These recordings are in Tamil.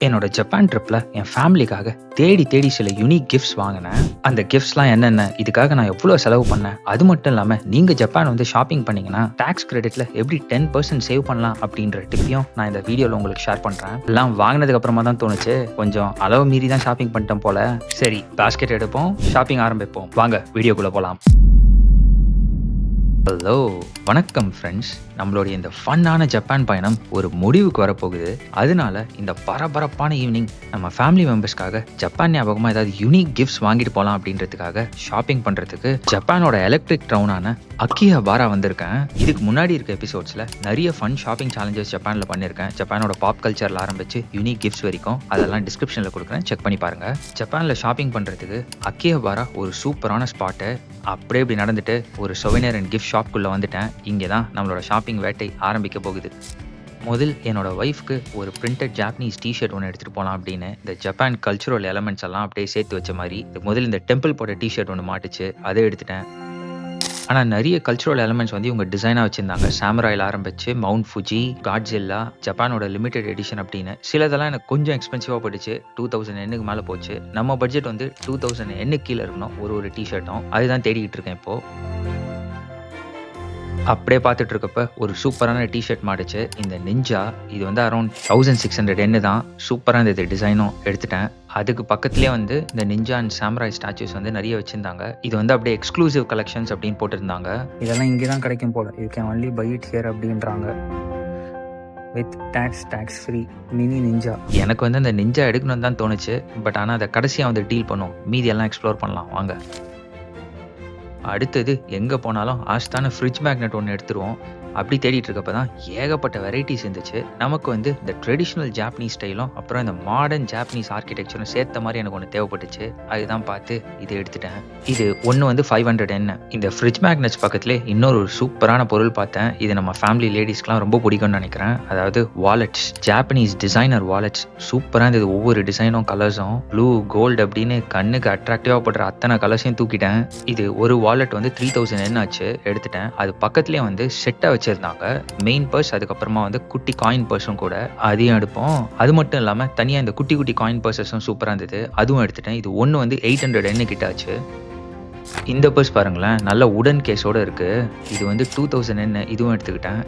என்னோட ஜப்பான் ட்ரிப்ல என் ஃபேமிலிக்காக தேடி தேடி சில யூனிக் கிஃப்ட்ஸ் வாங்கினேன். அந்த கிஃப்ட்ஸ்லாம் என்னென்ன, இதுக்காக நான் எவ்வளோ செலவு பண்ணேன், அது மட்டும் இல்லாமல் நீங்கள் ஜப்பான் வந்து ஷாப்பிங் பண்ணீங்கன்னா டாக்ஸ் கிரெடிட்ல எப்படி 10% சேவ் பண்ணலாம் அப்படின்ற டிப்பையும் நான் இந்த வீடியோவில் உங்களுக்கு ஷேர் பண்ணுறேன். எல்லாம் வாங்கினதுக்கு அப்புறமா தான் தோணுச்சு, கொஞ்சம் அளவு மீறி தான் ஷாப்பிங் பண்ணிட்டேன் போல. சரி, பாஸ்கெட் எடுப்போம், ஷாப்பிங் ஆரம்பிப்போம். வாங்க வீடியோக்குள்ளே போகலாம். ஹலோ, வணக்கம் ஃப்ரெண்ட்ஸ். நம்மளுடைய இந்த ஃபன்னான ஜப்பான் பயணம் ஒரு முடிவுக்கு வரப்போகுது. அதனால இந்த பரபரப்பான ஈவினிங் நம்ம ஃபேமிலி மெம்பர்ஸ்க்காக ஜப்பான் ஞாபகமாக ஏதாவது யூனிக் கிஃப்ட்ஸ் வாங்கிட்டு போகலாம் அப்படின்றதுக்காக ஷாப்பிங் பண்ணுறதுக்கு ஜப்பானோட எலக்ட்ரிக் டவுனான அக்கிஹபாரா வந்திருக்கேன். இதுக்கு முன்னாடி இருக்க எபிசோட்ஸில் நிறைய ஃபன் ஷாப்பிங் சேலஞ்சஸ் ஜப்பானில் பண்ணியிருக்கேன். ஜப்பானோட பாப் கல்ச்சரில் ஆரம்பிச்சு யூனிக் கிஃப்ட்ஸ் வரைக்கும் அதெல்லாம் டிஸ்கிரிப்ஷனில் கொடுக்குறேன், செக் பண்ணி பாருங்கள். ஜப்பானில் ஷாப்பிங் பண்ணுறதுக்கு அக்கிஹபாரா ஒரு சூப்பரான ஸ்பாட்டு. அப்படியே இப்படி நடந்துட்டு ஒரு சொவினியர் அண்ட் கிஃப்ட் ஷாப்குள்ளே வந்துட்டேன். இங்கே தான் நம்மளோட ஷாப்பிங் வேட்டை ஆரம்பிக்க போகுது. முதல் என்னோட ஒய்ஃப்க்கு ஒரு பிரிண்டட் ஜாப்பனீஸ் டிஷர்ட் ஒன்று எடுத்துகிட்டு போகலாம் அப்படின்னு இந்த ஜப்பான் கல்ச்சுரல் எலமெண்ட்ஸ் எல்லாம் அப்படியே சேர்த்து வச்ச மாதிரி முதல் இந்த டெம்பிள் போட்ட டிஷர்ட் ஒன்று மாட்டுச்சு, அதை எடுத்துட்டேன். ஆனால் நிறைய கல்ச்சுரல் எலமெண்ட்ஸ் வந்து இவங்க டிசைனாக வச்சுருந்தாங்க. சாமுராயில் ஆரம்பிச்சு மவுண்ட் ஃபுஜி, காட்ஜில்லா, ஜப்பானோட லிமிடெட் எடிஷன் அப்படின்னு சிலதெல்லாம் எனக்கு கொஞ்சம் எக்ஸ்பென்சிவாக போயிடுச்சு. 2000 எண்ணுக்கு மேலே போச்சு. நம்ம பட்ஜெட் வந்து 2000 எண்ணுக்கு கீழே இருக்கணும் ஒரு டிஷர்ட்டும். அதுதான் தேடிக்கிட்டு இருக்கேன் இப்போது. அப்படியே பார்த்துட்டு இருக்கப்ப ஒரு சூப்பரான டிஷர்ட் மாட்டுச்சு, இந்த நிஞ்சா. இது வந்து அரௌண்ட் 1600 எண்ணு தான். சூப்பராக இருந்தது, டிசைனும் எடுத்துட்டேன். அதுக்கு பக்கத்துலேயே வந்து இந்த நிஞ்சா அண்ட் சாமுராய் ஸ்டாச்சுஸ் வந்து நிறைய வச்சுருந்தாங்க. இது வந்து அப்படியே எக்ஸ்க்ளூசிவ் கலெக்ஷன்ஸ் அப்படின்னு போட்டிருந்தாங்க. இதெல்லாம் இங்கே தான் கிடைக்கும் போல. You can only buy it here அப்படின்றாங்க. With tax free mini ninja. எனக்கு வந்து அந்த நிஞ்சா எடுக்கணும்னு தான் தோணுச்சு. பட் ஆனால் அதை கடைசியாக வந்து டீல் பண்ணும், மீதி எல்லாம் எக்ஸ்ப்ளோர் பண்ணலாம் வாங்க. அடுத்தது எங்கே போனாலும் ஆஸ்தான ஃப்ரிட்ஜ் மேக்னெட் ஒன்று எடுத்துருவோம். அப்படி தேடிட்டு இருக்கப்போ தான் ஏகப்பட்ட வெரைட்டிஸ் இருந்துச்சு. நமக்கு வந்து இந்த ட்ரெடிஷ்னல் ஜாப்பனீஸ் ஸ்டைலும் அப்புறம் இந்த மாடர்ன் ஜாப்பனீஸ் ஆர்கிடெக்சரும் சேர்த்த மாதிரி எனக்கு ஒன்று தேவைப்பட்டுச்சு. அதுதான் பார்த்து இதை எடுத்துட்டேன். இது ஒன்று வந்து 500 எண்ணு. இந்த ஃப்ரிட்ஜ் மேக்னெட்ஸ் பக்கத்துலேயே இன்னொரு சூப்பரான பொருள் பார்த்தேன். இது நம்ம ஃபேமிலி லேடிஸ்க்குலாம் ரொம்ப பிடிக்கும்னு நினைக்கிறேன். அதாவது வாலெட்ஸ், ஜாப்பனீஸ் டிசைனர் வாலெட்ஸ். சூப்பராக இருந்தது. ஒவ்வொரு டிசைனும் கலர்ஸும் ப்ளூ, கோல்டு அப்படின்னு கண்ணுக்கு அட்ராக்டிவாக படுற அத்தனை கலர்ஸையும் தூக்கிட்டேன். இது ஒரு வாலெட் வந்து 3000 எண்ணு ஆச்சு, எடுத்துட்டேன். அது பக்கத்துலேயே வந்து செட்டாக வச்சிருந்தாங்க மெயின் பர்ஸ், அதுக்கப்புறமா வந்து குட்டி காயின் பர்ஸும் கூட, அதையும் எடுப்போம். அது மட்டும் இல்லாமல் தனியாக இந்த குட்டி குட்டி காயின் பர்ஸஸும் சூப்பராக இருந்தது, அதுவும் எடுத்துட்டேன். இது ஒன்று வந்து 800 எண்ணு கிட்ட ஆச்சு. இந்த பர்ஸ் பாருங்களேன், நல்ல உடன் கேஸோடு இருக்குது. இது வந்து 2000 எண்ணு, இதுவும் எடுத்துக்கிட்டேன்.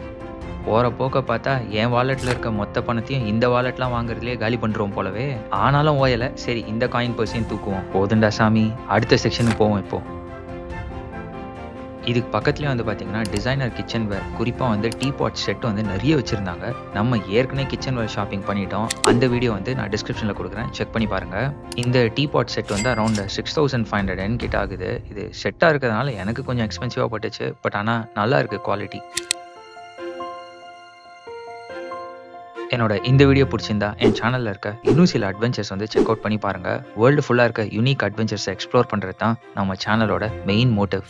போகிற போக்க பார்த்தா என் வாலெட்டில் இருக்க மொத்த பணத்தையும் இந்த வாலெட்லாம் வாங்குறதுலேயே காலி பண்ணுறோம் போலவே. ஆனாலும் ஓயலை, சரி இந்த காயின் பர்ஸையும் தூக்குவோம். போதுண்டா சாமி, அடுத்த செக்ஷனுக்கு போவோம் இப்போது. இதுக்கு பக்கத்துலேயே வந்து பார்த்தீங்கன்னா டிசைனர் கிச்சன் வேர், குறிப்பாக வந்து டீ பாட் செட் வந்து நிறைய வச்சுருந்தாங்க. நம்ம ஏற்கனவே கிச்சன் வேர் ஷாப்பிங் பண்ணிட்டோம். அந்த வீடியோ வந்து நான் டிஸ்கிரிப்ஷனில் கொடுக்குறேன், செக் பண்ணி பாருங்கள். இந்த டீ பாட் செட் வந்து அரௌண்ட் 6500 என் கிட்ட ஆகுது. இது செட்டாக இருக்கிறதுனால எனக்கு கொஞ்சம் எக்ஸ்பென்சிவாக பட்டுச்சு. பட் ஆனால் நல்லா இருக்குது குவாலிட்டி. என்னோட இந்த வீடியோ பிடிச்சிருந்தா என் சேனலில் இருக்க இன்னும் சில அட்வென்ச்சர்ஸ் வந்து செக் அவுட் பண்ணி பாருங்கள். வேர்ல்டு ஃபுல்லாக இருக்க யூனிக் அட்வென்ச்சர்ஸை எக்ஸ்ப்ளோர் பண்ணுறது தான் நம்ம சேனலோட மெயின் மோட்டிவ்.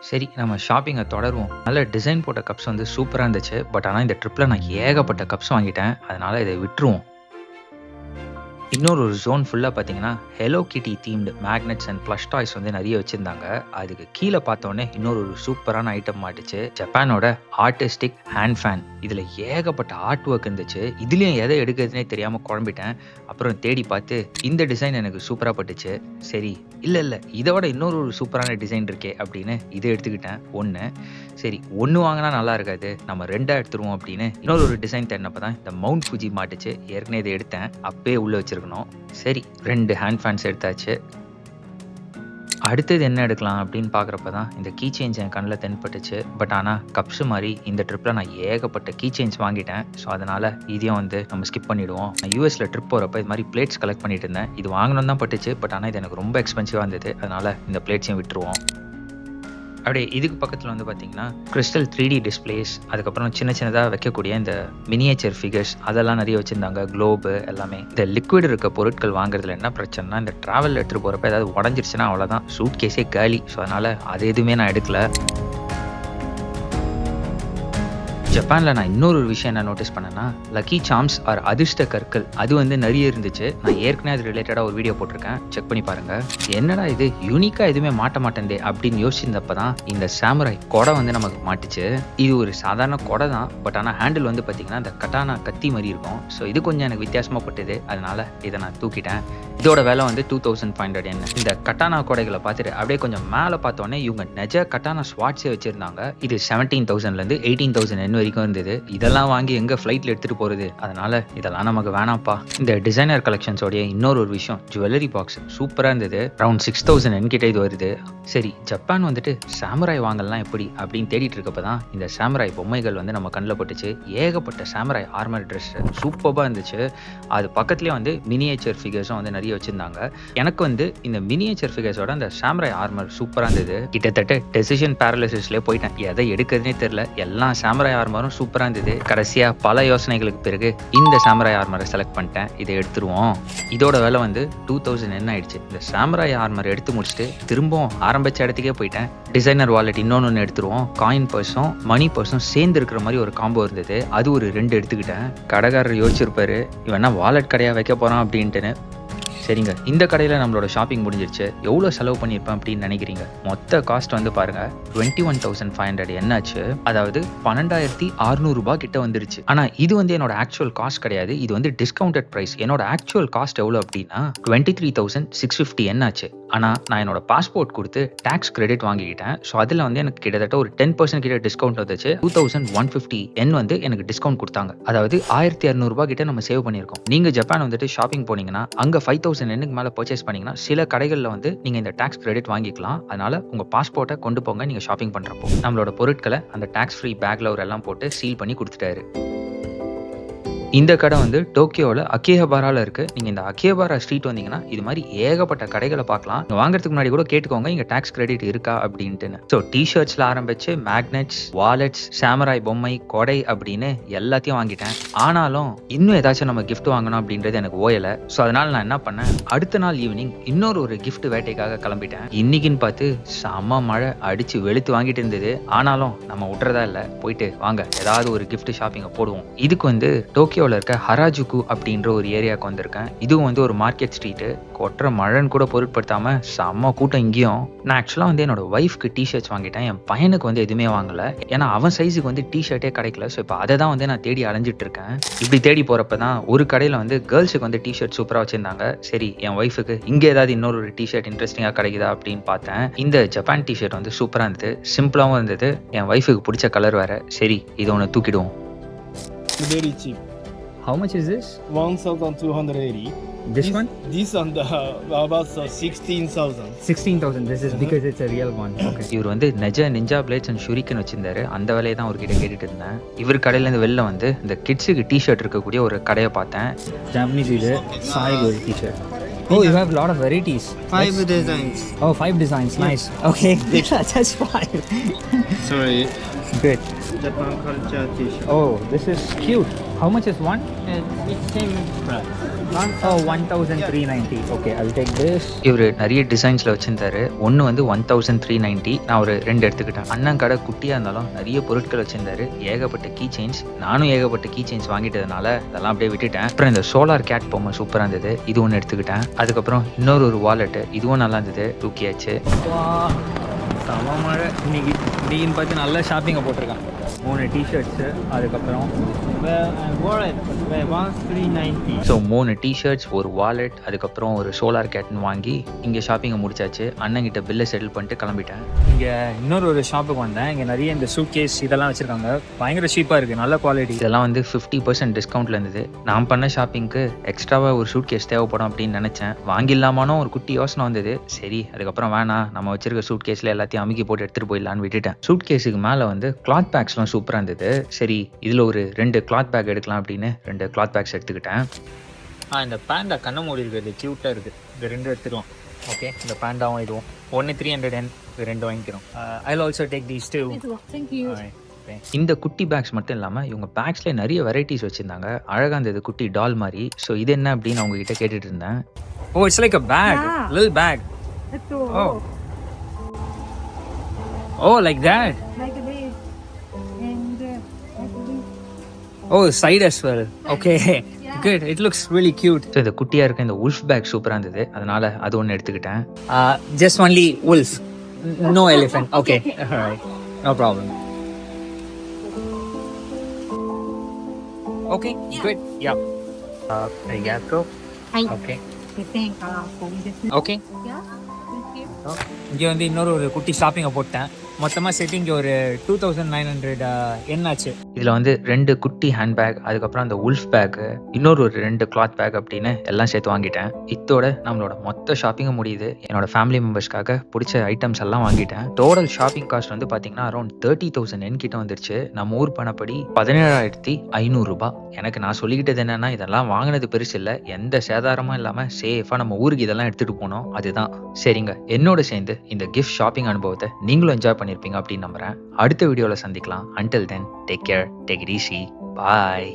சரி, நம்ம ஷாப்பிங்கை தொடருவோம். நல்ல டிசைன் போட்ட கப்ஸ் வந்து சூப்பராக இருந்துச்சு. பட் ஆனால் இந்த ட்ரிப்பில் நான் ஏகப்பட்ட கப்ஸ் வாங்கிட்டேன், அதனால் இதை விட்டுருவோம். இன்னொரு ஜோன் ஃபுல்லாக பார்த்தீங்கன்னா ஹெலோ கிட்டி themed magnets and plus toys வந்து நிறைய வச்சுருந்தாங்க. அதுக்கு கீழே பார்த்தோன்னே இன்னொரு சூப்பரான ஐட்டம் மாட்டுச்சு, ஜப்பானோட ஆர்டிஸ்டிக் ஹேண்ட் ஃபேன். இதில் ஏகப்பட்ட ஆர்ட் ஒர்க் இருந்துச்சு. இதுலேயும் எதை எடுக்கிறதுனே தெரியாமல் குழம்பிட்டேன். அப்புறம் தேடி பார்த்து இந்த டிசைன் எனக்கு சூப்பராக பட்டுச்சு. சரி, இல்லை இதோட இன்னொரு சூப்பரான டிசைன் இருக்கே அப்படின்னு இதை எடுத்துக்கிட்டேன். ஒன்று சரி, ஒன்று வாங்கினா நல்லா இருக்காது, நம்ம 2 எடுத்துருவோம் அப்படின்னு இன்னொரு டிசைன் தேடினப்போ தான் இந்த மவுண்ட் ஃபுஜி மாட்டுச்சு. ஏற்கனவே இதை எடுத்தேன், அப்பே உள்ளே வச்சிருக்கணும். சரி, 2 ஹேண்ட் ஃபேன்ஸ் எடுத்தாச்சு. அடுத்தது என்ன எடுக்கலாம் அப்படின்னு பார்க்குறப்ப தான் இந்த கீ செயின்ஸ் என் கண்ணில் தென்பட்டுச்சு. பட் ஆனால் கப்ஸு மாதிரி இந்த ட்ரிப்பில் நான் ஏகப்பட்ட கீ செயின்ஸ் வாங்கிட்டேன். ஸோ அதனால் இதையும் வந்து நம்ம ஸ்கிப் பண்ணிவிடுவோம். நான் யூஎஸில் ட்ரிப் போகிறப்ப இது மாதிரி பிளேட்ஸ் கலெக்ட் பண்ணிட்டு இருந்தேன். இது வாங்கணும் தான் பட்டுச்சு. பட் ஆனால் இது எனக்கு ரொம்ப எக்ஸ்பென்சிவாக இருந்தது, அதனால் இந்த பிளேட்ஸையும் விட்டுருவோம். அப்படியே இதுக்கு பக்கத்தில் வந்து பார்த்தீங்கன்னா கிறிஸ்டல் 3D டிஸ்பிளேஸ், அதுக்கப்புறம் சின்னதாக வைக்கக்கூடிய இந்த மினியேச்சர் ஃபிகர்ஸ் அதெல்லாம் நிறைய வச்சுருந்தாங்க. குளோபு எல்லாமே. இந்த லிக்விட் இருக்க பொருட்கள் வாங்குறதுல என்ன பிரச்சனைனா, இந்த ட்ராவலில் எடுத்துகிட்டு போகிறப்ப ஏதாவது உடஞ்சிருச்சுன்னா அவ்வளோதான், சூட் கேஸே காலி. ஸோ அதனால் அது எதுவுமே நான் எடுக்கல. ஜப்பானில் நான் இன்னொரு விஷயம் என்ன நோட்டீஸ் பண்ணேன்னா, லக்கி சார்ம்ஸ் ஆர் அதிர்ஷ்ட கற்கள் அது வந்து நிறைய இருந்துச்சு. நான் ஏற்கனவே அது ரிலேட்டடாக ஒரு வீடியோ போட்டிருக்கேன், செக் பண்ணி பாருங்க. என்னடா இது யூனிக்காக எதுவுமே மாட்ட மாட்டேந்தே அப்படின்னு யோசிச்சிருந்தப்ப தான் இந்த சாமுராய் கொடை வந்து நமக்கு மாட்டுச்சு. இது ஒரு சாதாரண கொடை தான், பட் ஆனால் ஹேண்டில் வந்து பார்த்தீங்கன்னா இந்த கட்டானா கத்தி மாதிரி இருக்கும். ஸோ இது கொஞ்சம் எனக்கு வித்தியாசமாக பட்டுது, அதனால இதை நான் தூக்கிட்டேன். இதோட விலை வந்து 2500 yen. இந்த கட்டானா கொடைகளை பார்த்துட்டு அப்படியே கொஞ்சம் மேலே பார்த்தோன்னே இவங்க நெஜ கட்டானா ஸ்வாட்ஸே வச்சிருந்தாங்க. இது 17,000லேருந்து 18,000 yen வரைக்கும் இருந்தது. இதெல்லாம் வாங்கி எங்க ஃப்ளைட்ல எடுத்துட்டு போறது, அதனால இதெல்லாம் நமக்கு வேணாம்ப்பா. இந்த டிசைனர் கலெக்ஷன்ஸோடைய இன்னொரு விஷயம், ஜுவல்லரி பாக்ஸ் சூப்பரா இருந்தது. அரௌண்ட் 6,000 yen கிட்ட இது வருது. சரி, ஜப்பான் வந்துட்டு சாமுராய் வாங்கலாம் எப்படி அப்படின்னு தேடிட்டு இருக்கப்பதான் இந்த சாமுராய் பொம்மைகள் வந்து நம்ம கண்ணில் பட்டுச்சு. ஏகப்பட்ட சாமுராய் ஆர்மர் ட்ரெஸ் சூப்பராக இருந்துச்சு. அது பக்கத்துலேயே வந்து மினியேச்சர் ஃபிகர்ஸும் வந்து நிறைய வச்சிருந்தாங்க. எனக்கு வந்து இந்த மினியேச்சர் ஃபிகர்ஸோட அந்த சாமுராய் ஆர்மர் சூப்பராக இருந்தது. கிட்டத்தட்ட டெசிஷன் பேரலிசிஸ்லேயே போயிட்டேன், எதை எடுக்கிறதுனே தெரியல. எல்லாம் சாமுராய் ஆர்மரும் சூப்பராக இருந்தது. கடைசியாக பல யோசனைகளுக்கு பிறகு இந்த சாமுராய் ஆர்மரை செலக்ட் பண்ணிட்டேன். இதை எடுத்துருவோம். இதோட விலை வந்து 2000 yen ஆயிடுச்சு. இந்த சாமுராய் ஆர்மர் எடுத்து முடிச்சுட்டு திரும்பவும் ஆரம்பிச்ச இடத்துக்கே போயிட்டேன். டிசைனர் வாலெட் இன்னொன்று எடுத்துருவோம். காயின் பர்ஸும் மணி பர்ஸும் சேர்ந்து இருக்கிற மாதிரி ஒரு காம்போ இருந்தது, அது ஒரு 2 எடுத்துக்கிட்டேன். கடைக்காரர் யோசிச்சிருப்பாரு, இவனா வாலெட் கடையாக வைக்க போகிறான் அப்படின்ட்டுன்னு. சரிங்க, இந்த கடையில் நம்மளோட ஷாப்பிங் முடிஞ்சிருச்சு. எவ்வளோ செலவு பண்ணியிருப்பேன் அப்படின்னு நினைக்கிறீங்க? மொத்த காஸ்ட் வந்து பாருங்க 21,500 என்னாச்சு. அதாவது 12,600 ரூபாய் கிட்ட வந்துருச்சு. ஆனால் இது வந்து என்னோட ஆக்சுவல் காஸ்ட் கிடையாது, இது வந்து டிஸ்கவுண்டட் ப்ரைஸ். என்னோட ஆக்சுவல் காஸ்ட் எவ்வளோ அப்படின்னா 23,650 என்னாச்சு. ஆனால் நான் என்னோட பாஸ்போர்ட் கொடுத்து டேக்ஸ் கிரெடிட் வாங்கிக்கிட்டேன். ஸோ அதில் வந்து எனக்கு கிட்டத்தட்ட ஒரு 10% கிட்ட டிஸ்கவுண்ட் வந்துச்சு. 2,150 yen வந்து எனக்கு டிஸ்கவுண்ட் கொடுத்தாங்க. அதாவது 1,200 ரூபாய் கிட்ட நம்ம சேவ் பண்ணியிருக்கோம். நீங்கள் ஜப்பான் வந்துட்டு ஷாப்பிங் போனீங்கன்னா அங்கே 5,000 yen மேலே பர்ச்சேஸ் பண்ணீங்கன்னா சில கடைகளில் வந்து நீங்கள் இந்த டேக்ஸ் கிரெடிட் வாங்கிக்கலாம். அதனால உங்கள் பாஸ்போர்ட்டை கொண்டு போங்க நீங்கள் ஷாப்பிங் பண்ணுறப்போ. நம்மளோட பொருட்களை அந்த டேக்ஸ் ஃப்ரீ பேக்ல ஒரு எல்லாம் போட்டு சீல் பண்ணி கொடுத்துட்டாரு. இந்த கடை வந்து டோக்கியோவில் அக்கிஹபாரால இருக்கு. நீங்க இந்த அக்கிஹபாரா ஸ்ட்ரீட் வந்தீங்கன்னா இது மாதிரி ஏகப்பட்ட கடைகளை பார்க்கலாம். வாங்குறதுக்கு முன்னாடி கூட கேட்டுக்கோங்க இங்க டாக்ஸ் கிரெடிட் இருக்கா அப்படின்ட்டு. ஸோ டிஷர்ட்ஸ்ல ஆரம்பிச்சு மேக்னெட்ஸ், வாலெட்ஸ், சாமுராய் பொம்மை, கொடை அப்படின்னு எல்லாத்தையும் வாங்கிட்டேன். ஆனாலும் இன்னும் ஏதாச்சும் நம்ம கிஃப்ட் வாங்கணும் அப்படின்றது எனக்கு ஓயலை. ஸோ அதனால நான் என்ன பண்ணேன், அடுத்த நாள் ஈவினிங் இன்னொரு ஒரு கிஃப்ட் வேட்டைக்காக கிளம்பிட்டேன். இன்னைக்குன்னு பார்த்து செம்ம மழை அடிச்சு வெளுத்து வாங்கிட்டு இருந்தது. ஆனாலும் நம்ம விட்டுறதா இல்லை, போயிட்டு வாங்க ஏதாவது ஒரு கிஃப்ட் ஷாப்பிங்கை போடுவோம். இதுக்கு வந்து டோக்கியோ இருக்க ஹராஜுகு அப்படின்ற ஒரு ஏரியாவுக்கு வந்திருக்கேன். இதுவும் வந்து ஒரு மார்க்கெட் ஸ்ட்ரீட்டு. கொட்டுற மழைன்னு கூட பொருட்படுத்தாம செம்ம கூட்டம் இங்கேயும். நான் ஆக்சுவலாக வந்து என்னோட ஒய்ஃப்க்கு டிஷர்ட்ஸ் வாங்கிட்டேன். என் பையனுக்கு வந்து எதுவுமே வாங்கல, ஏன்னா அவன் சைஸுக்கு வந்து டிஷர்ட்டே கிடைக்கல. ஸோ இப்போ அதை தான் வந்து நான் தேடி அலைஞ்சிட்டு இருக்கேன். இப்படி தேடி போறப்ப தான் ஒரு கடையில் வந்து கேர்ள்ஸுக்கு வந்து டிஷர்ட் சூப்பராக வச்சிருந்தாங்க. சரி, என் ஒய்ஃபுக்கு இங்கே ஏதாவது இன்னொரு ஒரு டிஷர்ட் இன்ட்ரெஸ்டிங்காக கிடைக்குதா அப்படின்னு பார்த்தேன். இந்த ஜப்பான் டிஷர்ட் வந்து சூப்பராக இருந்தது, சிம்பிளாகவும் இருந்தது. என் ஒய்ஃபுக்கு பிடிச்ச கலர் வேற. சரி, இது ஒன்று தூக்கிடுவோம். Very cheap. How much is this? 1,280. This one? This on the about 16,000. 16,000. This is because it's a real one. Okay. இவர் வந்து நெஜ நிஞ்சா பிளேட்ஸ் அண்ட் ஷூரிக்கன் வச்சிருந்தாரு. அந்த வேலையை தான் அவர்கிட்ட கேட்டுட்டு இருந்தேன். இவர் கடையிலேருந்து வெளில வந்து இந்த கிட்ஸுக்கு டிஷர்ட் இருக்கக்கூடிய ஒரு கடையை பார்த்தேன். Japanese is a Saigo t-shirt. Oh, you have a lot of varieties. 5 designs. Oh, 5 designs. Nice. Okay. Just 5. Sorry. Good. Japan culture t-shirt. Oh, this is cute. How much is one? It's same price. Oh, 1,390. Okay, I'll take this. இவர் நிறைய டிசைன்ஸில் வச்சிருந்தாரு. ஒன்று வந்து 1,390. நான் ஒரு 2 எடுத்துக்கிட்டேன். அண்ணன் கடை குட்டியாக இருந்தாலும் நிறைய பொருட்கள் வச்சிருந்தாரு. ஏகப்பட்ட கீ செயின்ஸ். நானும் ஏகப்பட்ட கீ செயின்ஸ் வாங்கிட்டதுனால அதெல்லாம் அப்படியே விட்டுட்டேன். அப்புறம் இந்த சோலார் கேட் பொம்மை சூப்பராக இருந்தது, இது ஒன்று எடுத்துக்கிட்டேன். அதுக்கப்புறம் இன்னொரு ஒரு வாலெட்டு, இதுவும் நல்லா இருந்தது, தூக்கியாச்சு. செம மழை இன்னைக்கு. இன்னைக்குன்னு பார்த்து நல்லா ஷாப்பிங்கை போட்டிருக்கான். 3 டிஷர்ட்ஸு, அதுக்கப்புறம் Wallet 1,390. ஸோ 3 டிஷர்ட்ஸ், ஒரு வாலெட், அதுக்கப்புறம் ஒரு சோலார் கேட்னு வாங்கி இங்கே ஷாப்பிங்கை முடிச்சாச்சு. அண்ணங்கிட்ட பில்லை செட்டில் பண்ணிட்டு கிளம்பிட்டேன். இங்கே இன்னொரு ஒரு ஷாப்புக்கு வந்தேன். இங்கே நிறைய இந்த சூட் கேஸ் இதெல்லாம் வச்சுருக்காங்க. பயங்கர சீப்பாக இருக்குது, நல்ல குவாலிட்டி. இதெல்லாம் வந்து 50% டிஸ்கவுண்ட்டில் இருந்தது. நான் பண்ண ஷாப்பிங்க்கு எக்ஸ்ட்ராவாக ஒரு சூட் கேஸ் தேவைப்படும் அப்படின்னு நினச்சேன். வாங்கிடலாமானோ ஒரு குட்டி யோசனை வந்தது. சரி, அதுக்கப்புறம் வேணாம், நம்ம வச்சிருக்க சூட் கேஸில் எல்லாத்தையும் அமுக்கி போட்டு எடுத்துகிட்டு போயிடலான்னு விட்டுட்டேன். சூட் கேஸுக்கு மேலே வந்து கிளாத் பேக்ஸ்லாம் சூப்பராக இருந்தது. சரி, இதில் ஒரு 2 கிளாத் பேக் எடுக்கலாம் அப்படின்னு 2 கிளாத் பேக்ஸ் எடுத்துக்கிட்டேன். இந்த பேண்டா கண்ண மூடி இருக்குது, க்யூட்டாக இருக்குது. இந்த 2 எடுத்துருவோம். ஓகே, இந்த பேண்டாவும் இதுவும். ஒன்று 300 yen, இது 2 வாங்கிக்கிறோம். I will also take these two. Thank you. இந்த குட்டி பேக்ஸ் மட்டும் இல்லாமல் இவங்க பேக்ஸ்லேயே நிறைய வெரைட்டிஸ் வச்சுருந்தாங்க. அழகாக இருந்தது, குட்டி டால் மாதிரி. ஸோ இது என்ன அப்படின்னு அவங்க கிட்ட கேட்டுட்டு இருந்தேன். Oh, it's like a pack, little pack. That's Oh. Oh, like that. like this. And like Oh, side as well. Okay. Good. It looks really cute. So இந்த குட்டியாக இருக்க இந்த உல்ஃப் பேக் சூப்பராக இருந்தது, அதனால் அது ஒன்று எடுத்துக்கிட்டேன். Just only wolf. No elephant. Okay. All right. No problem. Okay. Good. Yeah. Arigato. Hi. Okay. Thank Okay. Yeah. இங்கே வந்து இன்னொரு ஒரு குட்டி ஷாப்பிங்கை போட்டேன். மொத்தமாக செட்டிங் ஒரு 2900 என்னாச்சு. இதில் வந்து 2 குட்டி ஹேண்ட் பேக், அதுக்கப்புறம் அந்த உல்ஃப் பேக்கு, இன்னொரு 2 கிளாத் பேக் அப்படின்னு எல்லாம் சேர்த்து வாங்கிட்டேன். இதோட நம்மளோட மொத்த ஷாப்பிங்கும் முடியுது. என்னோட ஃபேமிலி மெம்பர்ஸ்க்காக பிடிச்ச ஐட்டம்ஸ் எல்லாம் வாங்கிட்டேன். டோட்டல் ஷாப்பிங் காஸ்ட் வந்து பார்த்தீங்கன்னா அரௌண்ட் 30,000 என் கிட்ட வந்துருச்சு. நம்ம ஊர் பணப்படி 17,500 ரூபாய். எனக்கு நான் சொல்லிக்கிட்டது என்னன்னா, இதெல்லாம் வாங்கினது பெருசு இல்லை, எந்த சேதாரமும் இல்லாமல் சேஃபாக நம்ம ஊருக்கு இதெல்லாம் எடுத்துகிட்டு போனோம், அதுதான். சரிங்க, என்னோட சேர்ந்து இந்த கிஃப்ட் ஷாப்பிங் அனுபவத்தை நீங்களும் என்ஜாய் பண்ணியிருப்பீங்க அப்படின்னு நம்புறேன். அடுத்த வீடியோவில் சந்திக்கலாம். Until then, take care, take it easy, bye.